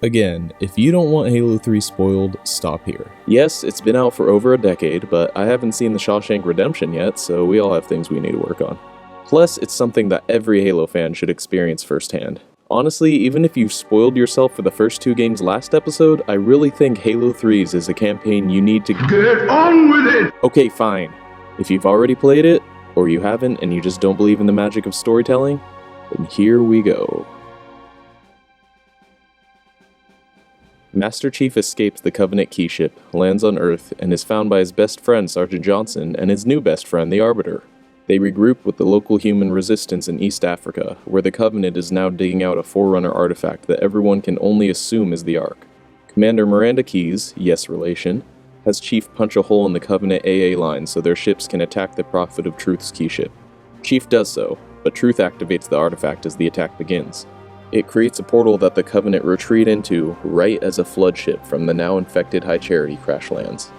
Again, if you don't want Halo 3 spoiled, stop here. Yes, it's been out for over a decade, but I haven't seen The Shawshank Redemption yet, so we all have things we need to work on. Plus, it's something that every Halo fan should experience firsthand. Honestly, even if you spoiled yourself for the first 2 games last episode, I really think Halo 3's is a campaign you need to get on with it! Okay, fine. If you've already played it, or you haven't and you just don't believe in the magic of storytelling, then here we go. Master Chief escapes the Covenant key ship, lands on Earth, and is found by his best friend Sergeant Johnson and his new best friend the Arbiter. They regroup with the local human resistance in East Africa, where the Covenant is now digging out a Forerunner artifact that everyone can only assume is the Ark. Commander Miranda Keyes, yes relation, has Chief punch a hole in the Covenant AA line so their ships can attack the Prophet of Truth's key ship. Chief does so, but Truth activates the artifact as the attack begins. It creates a portal that the Covenant retreat into right as a flood ship from the now infected High Charity crash lands.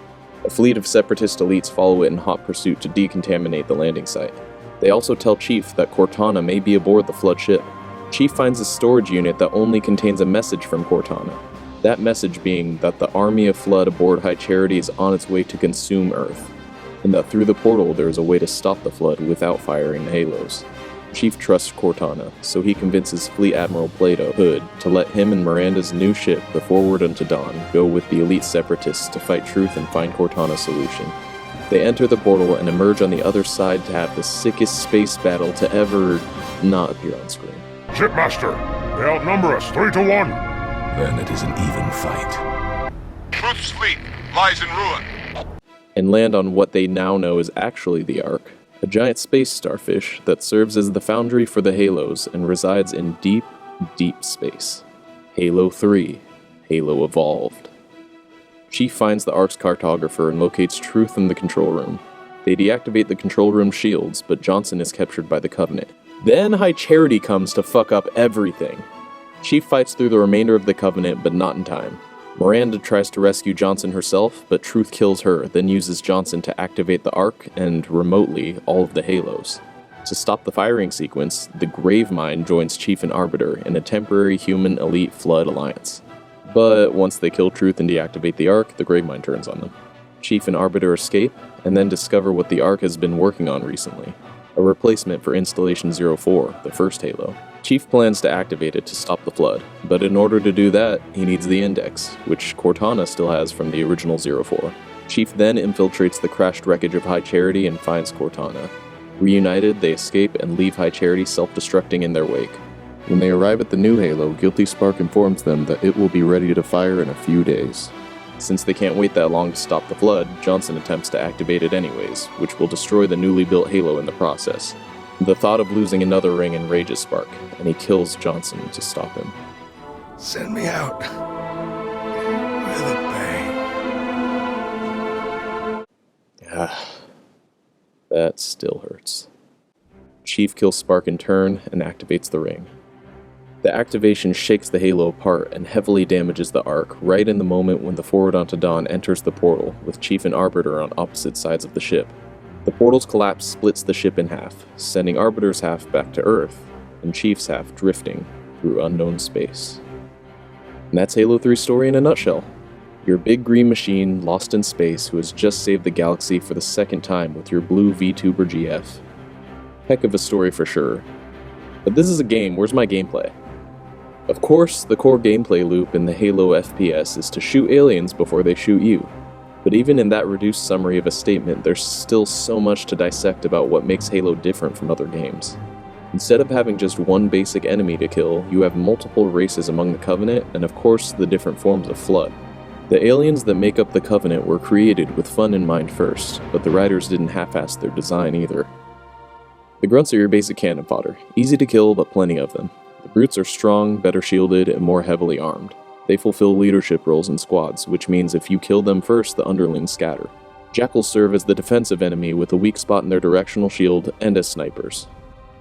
A fleet of Separatist elites follow it in hot pursuit to decontaminate the landing site. They also tell Chief that Cortana may be aboard the flood ship. Chief finds a storage unit that only contains a message from Cortana. That message being that the army of Flood aboard High Charity is on its way to consume Earth, and that through the portal there is a way to stop the Flood without firing the Halos. Chief trusts Cortana, so he convinces Fleet Admiral Plato Hood to let him and Miranda's new ship, the Forward Unto Dawn, go with the elite Separatists to fight Truth and find Cortana's solution. They enter the portal and emerge on the other side to have the sickest space battle to ever not appear on screen. Shipmaster, they outnumber us 3-1. Then it is an even fight. Truth's fleet lies in ruin. And land on what they now know is actually the Ark, a giant space starfish that serves as the foundry for the Halos and resides in deep, deep space. Halo 3, Halo Evolved. Chief finds the Ark's cartographer and locates Truth in the control room. They deactivate the control room shields, but Johnson is captured by the Covenant. Then High Charity comes to fuck up everything. Chief fights through the remainder of the Covenant, but not in time. Miranda tries to rescue Johnson herself, but Truth kills her, then uses Johnson to activate the Ark and, remotely, all of the Halos. To stop the firing sequence, the Gravemind joins Chief and Arbiter in a temporary human elite Flood alliance. But once they kill Truth and deactivate the Ark, the Gravemind turns on them. Chief and Arbiter escape, and then discover what the Ark has been working on recently. A replacement for Installation 04, the first Halo. Chief plans to activate it to stop the Flood, but in order to do that, he needs the Index, which Cortana still has from the original 04. Chief then infiltrates the crashed wreckage of High Charity and finds Cortana. Reunited, they escape and leave High Charity self-destructing in their wake. When they arrive at the new Halo, Guilty Spark informs them that it will be ready to fire in a few days. Since they can't wait that long to stop the Flood, Johnson attempts to activate it anyways, which will destroy the newly built Halo in the process. The thought of losing another ring enrages Spark, and he kills Johnson to stop him. Send me out with a bang. That still hurts. Chief kills Spark in turn and activates the ring. The activation shakes the Halo apart and heavily damages the Ark right in the moment when the Forward Unto Dawn enters the portal, with Chief and Arbiter on opposite sides of the ship. The portal's collapse splits the ship in half, sending Arbiter's half back to Earth, and Chief's half drifting through unknown space. And that's Halo 3's story in a nutshell. Your big green machine lost in space who has just saved the galaxy for the second time with your blue VTuber GF. Heck of a story for sure. But this is a game, where's my gameplay? Of course, the core gameplay loop in the Halo FPS is to shoot aliens before they shoot you. But even in that reduced summary of a statement, there's still so much to dissect about what makes Halo different from other games. Instead of having just one basic enemy to kill, you have multiple races among the Covenant, and of course the different forms of Flood. The aliens that make up the Covenant were created with fun in mind first, but the writers didn't half-ass their design either. The grunts are your basic cannon fodder, easy to kill but plenty of them. The brutes are strong, better shielded, and more heavily armed. They fulfill leadership roles in squads, which means if you kill them first, the underlings scatter. Jackals serve as the defensive enemy with a weak spot in their directional shield and as snipers.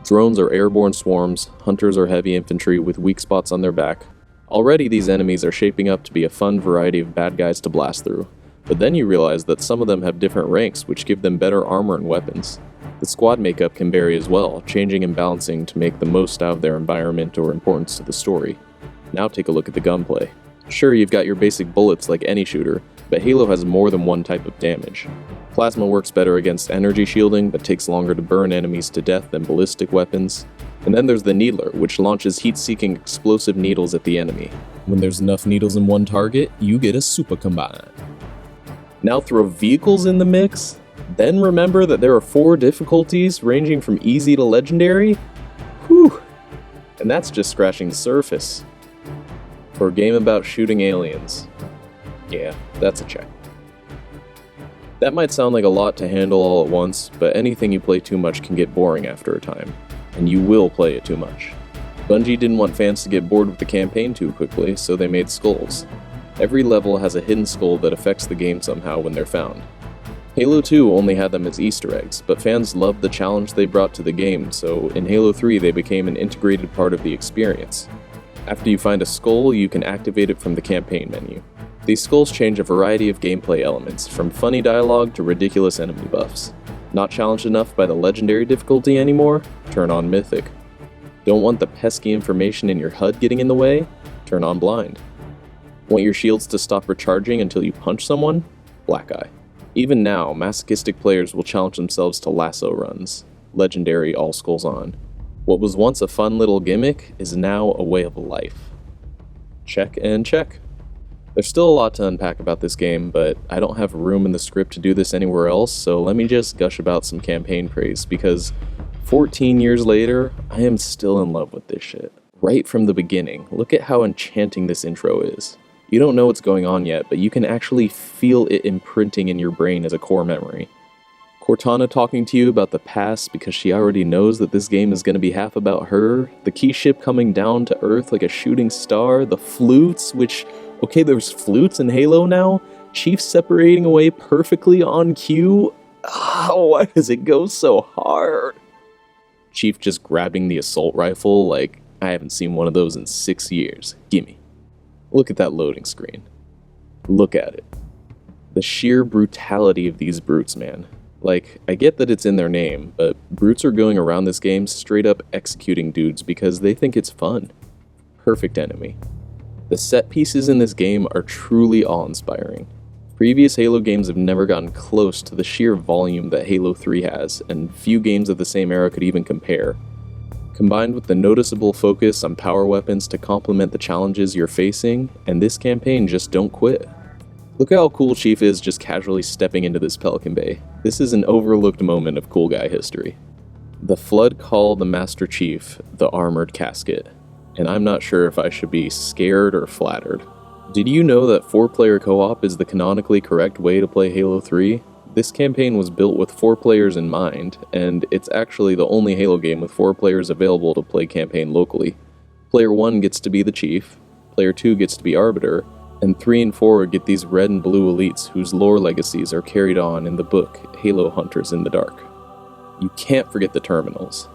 Drones are airborne swarms, hunters are heavy infantry with weak spots on their back. Already these enemies are shaping up to be a fun variety of bad guys to blast through, but then you realize that some of them have different ranks which give them better armor and weapons. The squad makeup can vary as well, changing and balancing to make the most out of their environment or importance to the story. Now take a look at the gunplay. Sure, you've got your basic bullets like any shooter, but Halo has more than one type of damage. Plasma works better against energy shielding, but takes longer to burn enemies to death than ballistic weapons. And then there's the Needler, which launches heat-seeking explosive needles at the enemy. When there's enough needles in one target, you get a super combine. Now throw vehicles in the mix, then remember that there are 4 difficulties ranging from easy to legendary? Whew! And that's just scratching the surface. For a game about shooting aliens, yeah, that's a check. That might sound like a lot to handle all at once, but anything you play too much can get boring after a time, and you will play it too much. Bungie didn't want fans to get bored with the campaign too quickly, so they made skulls. Every level has a hidden skull that affects the game somehow when they're found. Halo 2 only had them as Easter eggs, but fans loved the challenge they brought to the game, so in Halo 3 they became an integrated part of the experience. After you find a skull, you can activate it from the campaign menu. These skulls change a variety of gameplay elements, from funny dialogue to ridiculous enemy buffs. Not challenged enough by the legendary difficulty anymore? Turn on Mythic. Don't want the pesky information in your HUD getting in the way? Turn on Blind. Want your shields to stop recharging until you punch someone? Black Eye. Even now, masochistic players will challenge themselves to lasso runs. Legendary all skulls on. What was once a fun little gimmick is now a way of life. Check and check. There's still a lot to unpack about this game, but I don't have room in the script to do this anywhere else, so let me just gush about some campaign praise, because 14 years later, I am still in love with this shit. Right from the beginning, look at how enchanting this intro is. You don't know what's going on yet, but you can actually feel it imprinting in your brain as a core memory. Cortana talking to you about the past because she already knows that this game is going to be half about her, the key ship coming down to Earth like a shooting star, the flutes, which, okay, there's flutes in Halo now, Chief separating away perfectly on cue. Why does it go so hard? Chief just grabbing the assault rifle like I haven't seen one of those in 6 years. Gimme. Look at that loading screen. Look at it. The sheer brutality of these brutes, man. Like, I get that it's in their name, but brutes are going around this game straight up executing dudes because they think it's fun. Perfect enemy. The set pieces in this game are truly awe-inspiring. Previous Halo games have never gotten close to the sheer volume that Halo 3 has, and few games of the same era could even compare. Combined with the noticeable focus on power weapons to complement the challenges you're facing, and this campaign just don't quit. Look at how cool Chief is just casually stepping into this Pelican Bay. This is an overlooked moment of cool guy history. The Flood call the Master Chief the Armored Casket, and I'm not sure if I should be scared or flattered. Did you know that 4-player co-op is the canonically correct way to play Halo 3? This campaign was built with 4 players in mind, and it's actually the only Halo game with 4 players available to play campaign locally. Player 1 gets to be the Chief, Player 2 gets to be Arbiter, and 3 and 4 get these red and blue elites whose lore legacies are carried on in the book Halo Hunters in the Dark. You can't forget the terminals.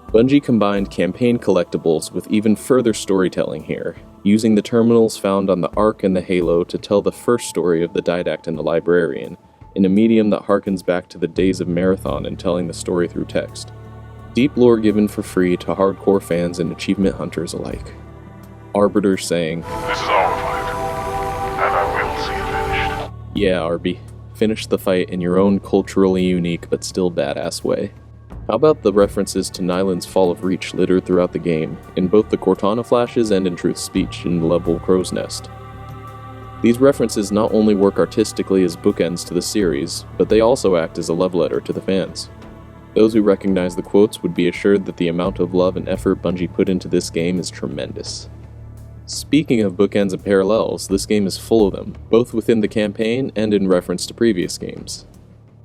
Bungie combined campaign collectibles with even further storytelling here, using the terminals found on the Ark and the Halo to tell the first story of the Didact and the Librarian, in a medium that harkens back to the days of Marathon and telling the story through text. Deep lore given for free to hardcore fans and achievement hunters alike. Arbiter saying, This is our fight, and I will see it finished. Yeah, Arby, finish the fight in your own culturally unique but still badass way. How about the references to Nyland's Fall of Reach littered throughout the game, in both the Cortana flashes and in Truth's speech in the level Crow's Nest? These references not only work artistically as bookends to the series, but they also act as a love letter to the fans. Those who recognize the quotes would be assured that the amount of love and effort Bungie put into this game is tremendous. Speaking of bookends and parallels, this game is full of them, both within the campaign and in reference to previous games.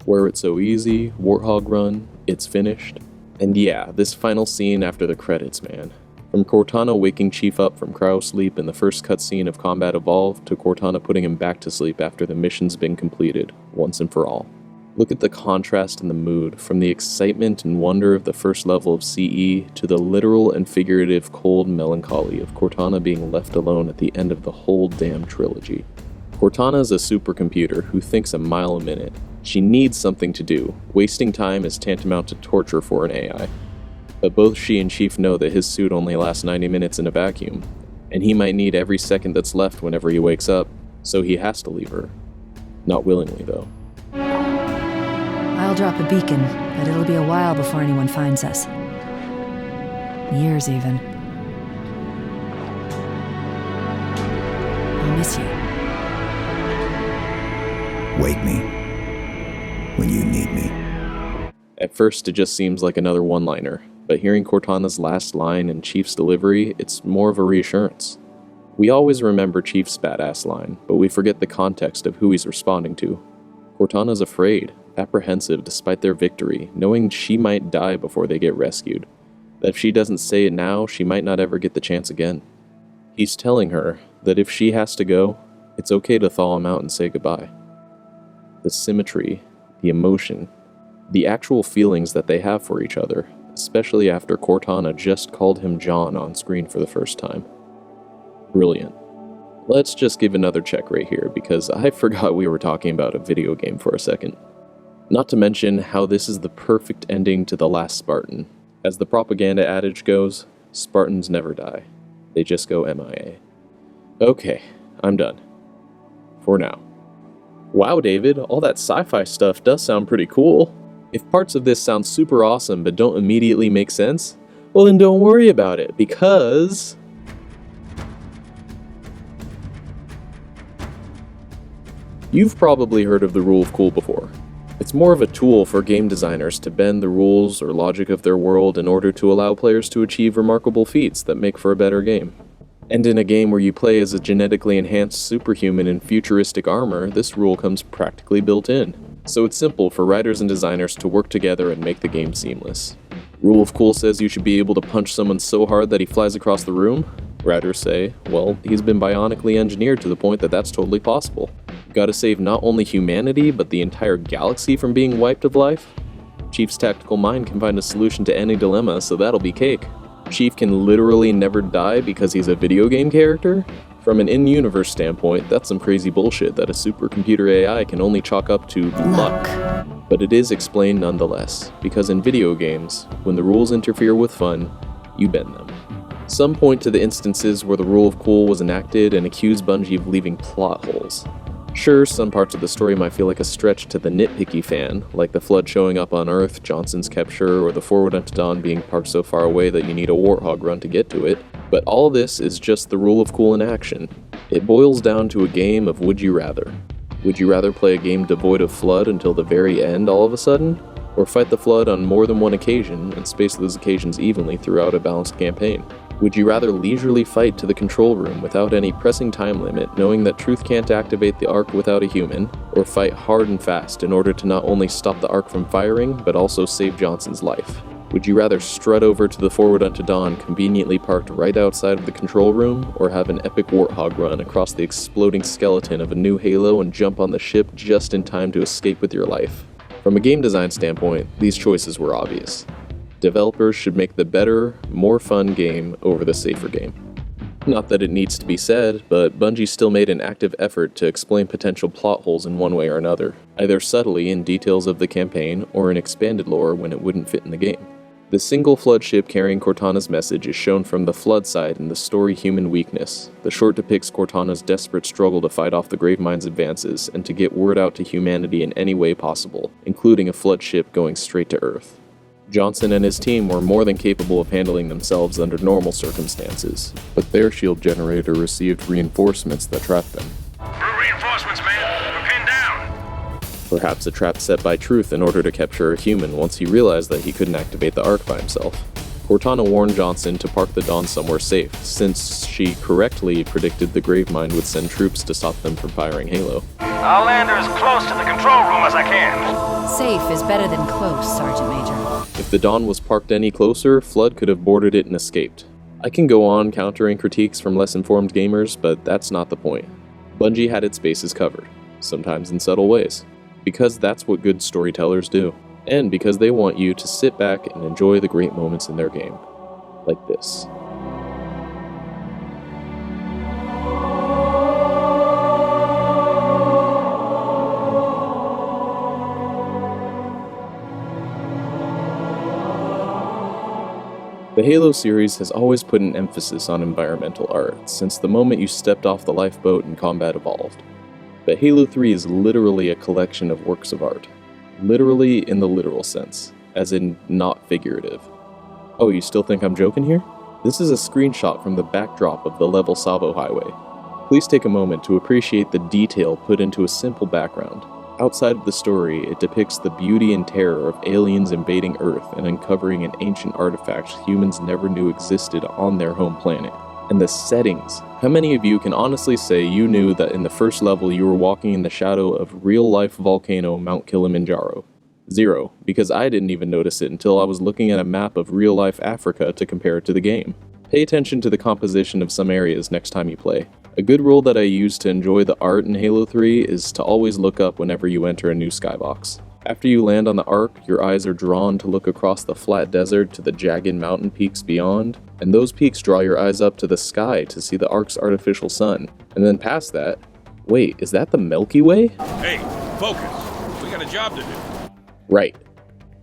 Where It's So Easy, Warthog Run, It's Finished, and yeah, this final scene after the credits, man. From Cortana waking Chief up from cryo sleep in the first cutscene of Combat Evolved to Cortana putting him back to sleep after the mission's been completed, once and for all. Look at the contrast in the mood, from the excitement and wonder of the first level of CE to the literal and figurative cold melancholy of Cortana being left alone at the end of the whole damn trilogy. Cortana is a supercomputer who thinks a mile a minute. She needs something to do. Wasting time is tantamount to torture for an AI. But both she and Chief know that his suit only lasts 90 minutes in a vacuum. And he might need every second that's left whenever he wakes up, so he has to leave her. Not willingly, though. I'll drop a beacon, but it'll be a while before anyone finds us. Years, even. I'll miss you. Wake me when you need me. At first, it just seems like another one-liner, but hearing Cortana's last line and Chief's delivery, it's more of a reassurance. We always remember Chief's badass line, but we forget the context of who he's responding to. Cortana's afraid, apprehensive despite their victory, knowing she might die before they get rescued. That if she doesn't say it now, she might not ever get the chance again. He's telling her that if she has to go, it's okay to thaw him out and say goodbye. The symmetry, the emotion, the actual feelings that they have for each other, especially after Cortana just called him John on screen for the first time. Brilliant. Let's just give another check right here, because I forgot we were talking about a video game for a second. Not to mention how this is the perfect ending to The Last Spartan. As the propaganda adage goes, Spartans never die. They just go MIA. Okay, I'm done. For now. Wow, David, all that sci-fi stuff does sound pretty cool. If parts of this sound super awesome but don't immediately make sense, well then don't worry about it, because... You've probably heard of the rule of cool before. It's more of a tool for game designers to bend the rules or logic of their world in order to allow players to achieve remarkable feats that make for a better game. And in a game where you play as a genetically enhanced superhuman in futuristic armor, this rule comes practically built in. So it's simple for writers and designers to work together and make the game seamless. Rule of Cool says you should be able to punch someone so hard that he flies across the room. Writers say, well, he's been bionically engineered to the point that that's totally possible. Gotta save not only humanity, but the entire galaxy from being wiped of life? Chief's tactical mind can find a solution to any dilemma, so that'll be cake. Chief can literally never die because he's a video game character? From an in-universe standpoint, that's some crazy bullshit that a supercomputer AI can only chalk up to luck. But it is explained nonetheless, because in video games, when the rules interfere with fun, you bend them. Some point to the instances where the rule of cool was enacted and accuse Bungie of leaving plot holes. Sure, some parts of the story might feel like a stretch to the nitpicky fan, like the Flood showing up on Earth, Johnson's capture, or the Forward Unto Dawn being parked so far away that you need a warthog run to get to it, but all this is just the rule of cool in action. It boils down to a game of would you rather. Would you rather play a game devoid of Flood until the very end all of a sudden? Or fight the Flood on more than one occasion and space those occasions evenly throughout a balanced campaign? Would you rather leisurely fight to the control room without any pressing time limit, knowing that Truth can't activate the Ark without a human, or fight hard and fast in order to not only stop the Ark from firing, but also save Johnson's life? Would you rather strut over to the Forward Unto Dawn conveniently parked right outside of the control room, or have an epic warthog run across the exploding skeleton of a new Halo and jump on the ship just in time to escape with your life? From a game design standpoint, these choices were obvious. Developers should make the better, more fun game over the safer game. Not that it needs to be said, but Bungie still made an active effort to explain potential plot holes in one way or another, either subtly in details of the campaign or in expanded lore when it wouldn't fit in the game. The single Flood ship carrying Cortana's message is shown from the Flood side in the story Human Weakness. The short depicts Cortana's desperate struggle to fight off the Gravemind's advances and to get word out to humanity in any way possible, including a Flood ship going straight to Earth. Johnson and his team were more than capable of handling themselves under normal circumstances, but their shield generator received reinforcements that trapped them. Reinforcements, man. We're pinned down. Perhaps a trap set by Truth in order to capture a human once he realized that he couldn't activate the Ark by himself. Cortana warned Johnson to park the Dawn somewhere safe, since she correctly predicted the Gravemind would send troops to stop them from firing Halo. I'll land her as close to the control room as I can. Safe is better than close, Sergeant Major. If the Dawn was parked any closer, Flood could have boarded it and escaped. I can go on countering critiques from less informed gamers, but that's not the point. Bungie had its bases covered, sometimes in subtle ways, because that's what good storytellers do, and because they want you to sit back and enjoy the great moments in their game, like this. The Halo series has always put an emphasis on environmental art since the moment you stepped off the lifeboat and combat evolved. But Halo 3 is literally a collection of works of art. Literally in the literal sense, as in not figurative. Oh, you still think I'm joking here? This is a screenshot from the backdrop of the level Savo Highway. Please take a moment to appreciate the detail put into a simple background. Outside of the story, it depicts the beauty and terror of aliens invading Earth and uncovering an ancient artifact humans never knew existed on their home planet. And the settings. How many of you can honestly say you knew that in the first level you were walking in the shadow of real-life volcano Mount Kilimanjaro? Zero, because I didn't even notice it until I was looking at a map of real-life Africa to compare it to the game. Pay attention to the composition of some areas next time you play. A good rule that I use to enjoy the art in Halo 3 is to always look up whenever you enter a new skybox. After you land on the Ark, your eyes are drawn to look across the flat desert to the jagged mountain peaks beyond, and those peaks draw your eyes up to the sky to see the Ark's artificial sun. And then past that, wait, is that the Milky Way? Hey, focus. We got a job to do. Right.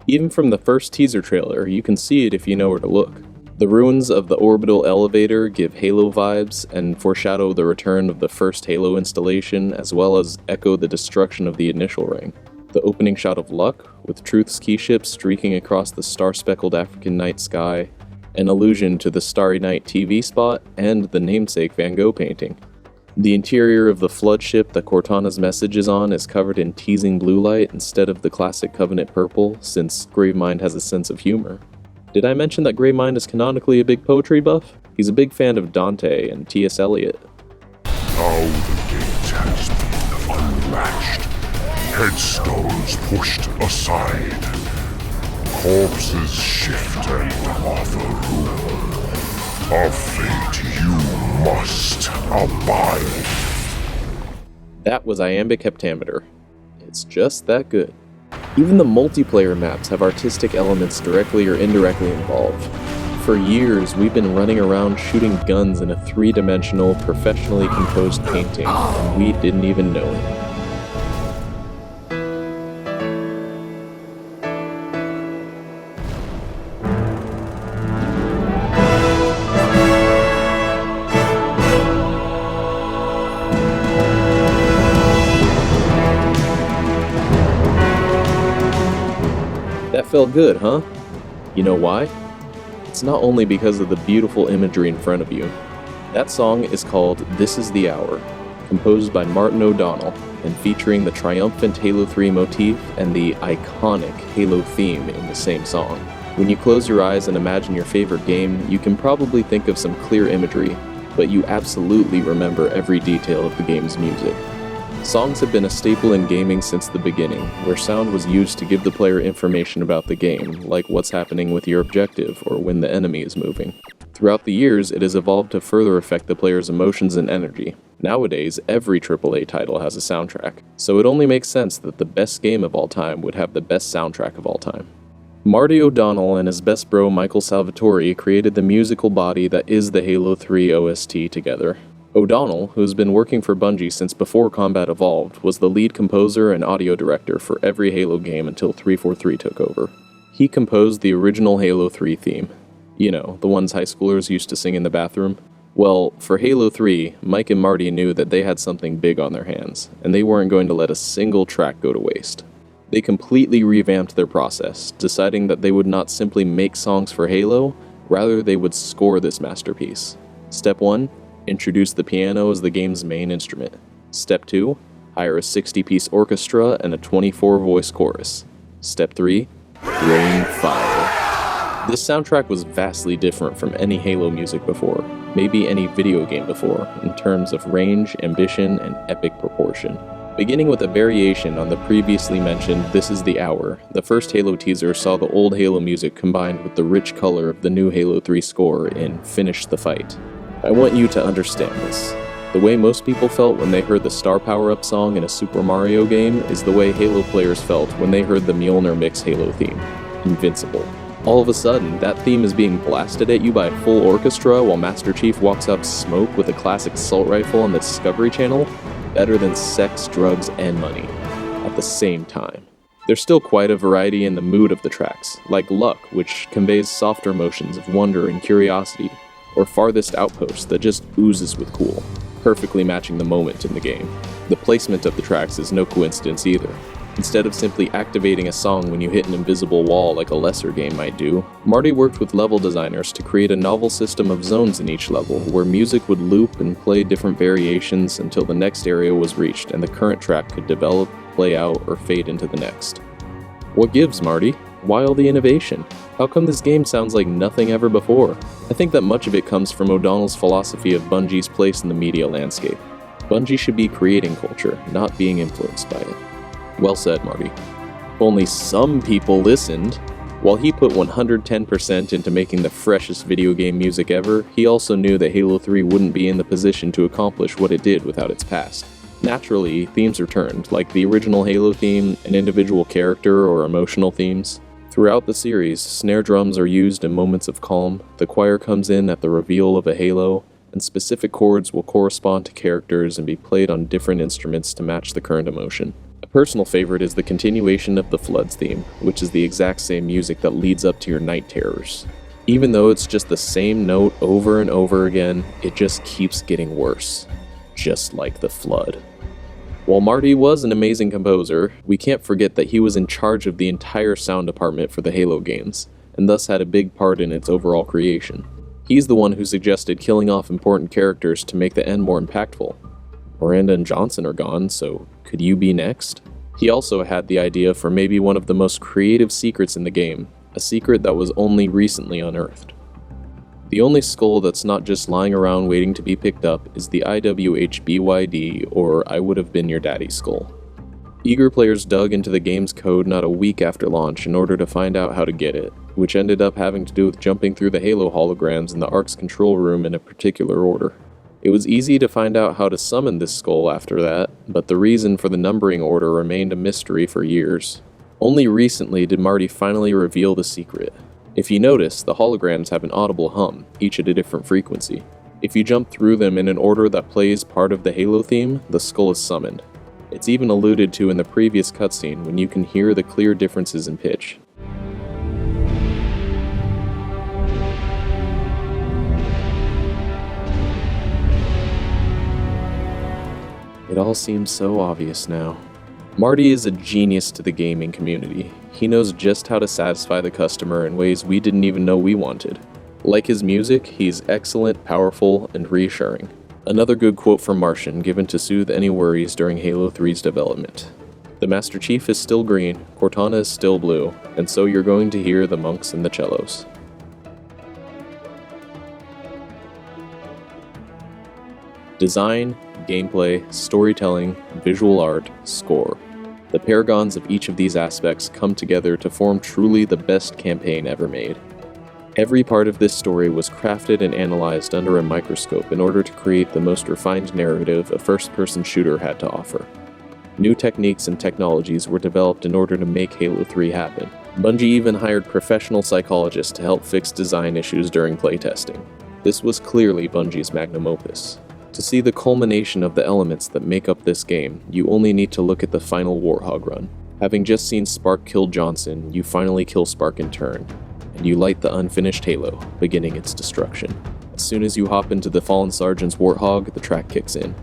Even from the first teaser trailer, you can see it if you know where to look. The ruins of the orbital elevator give Halo vibes and foreshadow the return of the first Halo installation, as well as echo the destruction of the initial ring. The opening shot of Luck, with Truth's keyship streaking across the star-speckled African night sky, an allusion to the Starry Night TV spot, and the namesake Van Gogh painting. The interior of the flood ship that Cortana's message is on is covered in teasing blue light instead of the classic Covenant purple, since Gravemind has a sense of humor. Did I mention that Gravemind is canonically a big poetry buff? He's a big fan of Dante and T.S. Eliot. Now the gate has been unlatched, headstones pushed aside, corpses shift and offer room. A fate you must abide. That was Iambic Heptameter. It's just that good. Even the multiplayer maps have artistic elements directly or indirectly involved. For years, we've been running around shooting guns in a three-dimensional, professionally composed painting, and we didn't even know it. That felt good, huh? You know why? It's not only because of the beautiful imagery in front of you. That song is called This Is the Hour, composed by Martin O'Donnell, and featuring the triumphant Halo 3 motif and the iconic Halo theme in the same song. When you close your eyes and imagine your favorite game, you can probably think of some clear imagery, but you absolutely remember every detail of the game's music. Songs have been a staple in gaming since the beginning, where sound was used to give the player information about the game, like what's happening with your objective or when the enemy is moving. Throughout the years, it has evolved to further affect the player's emotions and energy. Nowadays, every AAA title has a soundtrack, so it only makes sense that the best game of all time would have the best soundtrack of all time. Marty O'Donnell and his best bro Michael Salvatore created the musical body that is the Halo 3 OST together. O'Donnell, who's been working for Bungie since before Combat Evolved, was the lead composer and audio director for every Halo game until 343 took over. He composed the original Halo 3 theme. You know, the ones high schoolers used to sing in the bathroom. Well, for Halo 3, Mike and Marty knew that they had something big on their hands, and they weren't going to let a single track go to waste. They completely revamped their process, deciding that they would not simply make songs for Halo, rather they would score this masterpiece. Step 1. Introduce the piano as the game's main instrument. Step 2. Hire a 60-piece orchestra and a 24-voice chorus. Step 3. Rain fire. This soundtrack was vastly different from any Halo music before, maybe any video game before, in terms of range, ambition, and epic proportion. Beginning with a variation on the previously mentioned This Is the Hour, the first Halo teaser saw the old Halo music combined with the rich color of the new Halo 3 score in Finish the Fight. I want you to understand this. The way most people felt when they heard the Star Power-Up song in a Super Mario game is the way Halo players felt when they heard the Mjolnir Mix Halo theme, Invincible. All of a sudden, that theme is being blasted at you by a full orchestra while Master Chief walks out smoke with a classic assault rifle on the Discovery Channel? Better than sex, drugs, and money. At the same time. There's still quite a variety in the mood of the tracks, like Luck, which conveys softer emotions of wonder and curiosity, or Farthest Outpost that just oozes with cool, perfectly matching the moment in the game. The placement of the tracks is no coincidence either. Instead of simply activating a song when you hit an invisible wall like a lesser game might do, Marty worked with level designers to create a novel system of zones in each level where music would loop and play different variations until the next area was reached and the current track could develop, play out, or fade into the next. What gives, Marty? Why all the innovation? How come this game sounds like nothing ever before? I think that much of it comes from O'Donnell's philosophy of Bungie's place in the media landscape. Bungie should be creating culture, not being influenced by it. Well said, Marty. If only some people listened. While he put 110% into making the freshest video game music ever, he also knew that Halo 3 wouldn't be in the position to accomplish what it did without its past. Naturally, themes returned, like the original Halo theme, an individual character, or emotional themes. Throughout the series, snare drums are used in moments of calm, the choir comes in at the reveal of a Halo, and specific chords will correspond to characters and be played on different instruments to match the current emotion. A personal favorite is the continuation of the Floods theme, which is the exact same music that leads up to your night terrors. Even though it's just the same note over and over again, it just keeps getting worse. Just like the Flood. While Marty was an amazing composer, we can't forget that he was in charge of the entire sound department for the Halo games, and thus had a big part in its overall creation. He's the one who suggested killing off important characters to make the end more impactful. Miranda and Johnson are gone, so could you be next? He also had the idea for maybe one of the most creative secrets in the game, a secret that was only recently unearthed. The only skull that's not just lying around waiting to be picked up is the IWHBYD, or I Would Have Been Your Daddy's skull. Eager players dug into the game's code not a week after launch in order to find out how to get it, which ended up having to do with jumping through the Halo holograms in the Ark's control room in a particular order. It was easy to find out how to summon this skull after that, but the reason for the numbering order remained a mystery for years. Only recently did Marty finally reveal the secret. If you notice, the holograms have an audible hum, each at a different frequency. If you jump through them in an order that plays part of the Halo theme, the skull is summoned. It's even alluded to in the previous cutscene when you can hear the clear differences in pitch. It all seems so obvious now. Marty is a genius to the gaming community. He knows just how to satisfy the customer in ways we didn't even know we wanted. Like his music, he's excellent, powerful, and reassuring. Another good quote from Martian given to soothe any worries during Halo 3's development. The Master Chief is still green, Cortana is still blue, and so you're going to hear the monks and the cellos. Design, gameplay, storytelling, visual art, score. The paragons of each of these aspects come together to form truly the best campaign ever made. Every part of this story was crafted and analyzed under a microscope in order to create the most refined narrative a first-person shooter had to offer. New techniques and technologies were developed in order to make Halo 3 happen. Bungie even hired professional psychologists to help fix design issues during playtesting. This was clearly Bungie's magnum opus. To see the culmination of the elements that make up this game, you only need to look at the final Warthog run. Having just seen Spark kill Johnson, you finally kill Spark in turn, and you light the unfinished Halo, beginning its destruction. As soon as you hop into the Fallen Sergeant's Warthog, the track kicks in.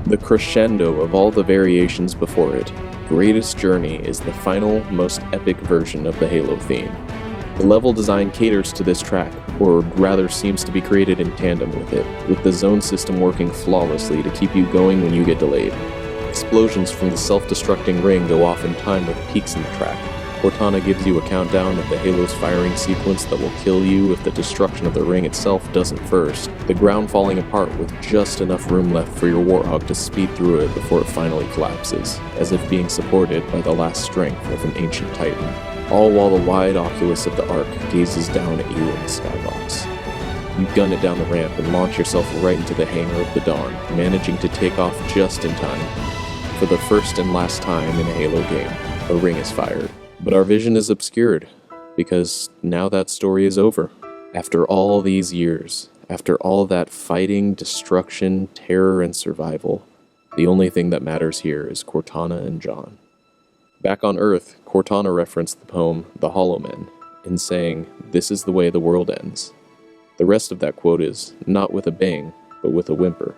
The crescendo of all the variations before it, Greatest Journey is the final, most epic version of the Halo theme. The level design caters to this track, or rather seems to be created in tandem with it, with the zone system working flawlessly to keep you going when you get delayed. Explosions from the self-destructing ring go off in time with peaks in the track. Cortana gives you a countdown of the Halo's firing sequence that will kill you if the destruction of the ring itself doesn't first, the ground falling apart with just enough room left for your Warthog to speed through it before it finally collapses, as if being supported by the last strength of an ancient titan. All while the wide oculus of the Ark gazes down at you in the skybox. You gun it down the ramp and launch yourself right into the hangar of the Dawn, managing to take off just in time. For the first and last time in a Halo game, a ring is fired. But our vision is obscured, because now that story is over. After all these years, after all that fighting, destruction, terror, and survival, the only thing that matters here is Cortana and John. Back on Earth, Cortana referenced the poem The Hollow Men in saying, "This is the way the world ends." The rest of that quote is, not with a bang, but with a whimper.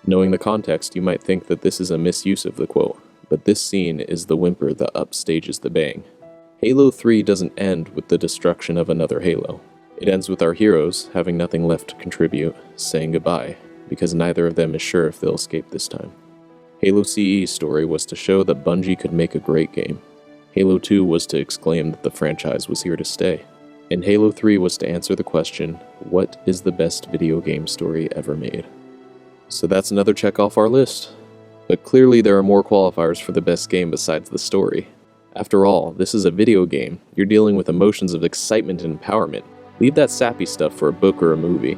Knowing the context, you might think that this is a misuse of the quote, but this scene is the whimper that upstages the bang. Halo 3 doesn't end with the destruction of another Halo. It ends with our heroes having nothing left to contribute, saying goodbye, because neither of them is sure if they'll escape this time. Halo CE's story was to show that Bungie could make a great game. Halo 2 was to exclaim that the franchise was here to stay. And Halo 3 was to answer the question, what is the best video game story ever made? So that's another check off our list. But clearly there are more qualifiers for the best game besides the story. After all, this is a video game. You're dealing with emotions of excitement and empowerment. Leave that sappy stuff for a book or a movie.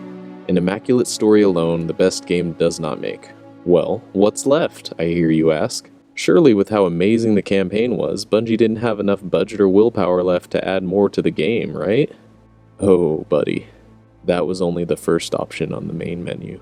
An immaculate story alone, the best game does not make. Well, what's left, I hear you ask? Surely with how amazing the campaign was, Bungie didn't have enough budget or willpower left to add more to the game, right? Oh, buddy. That was only the first option on the main menu.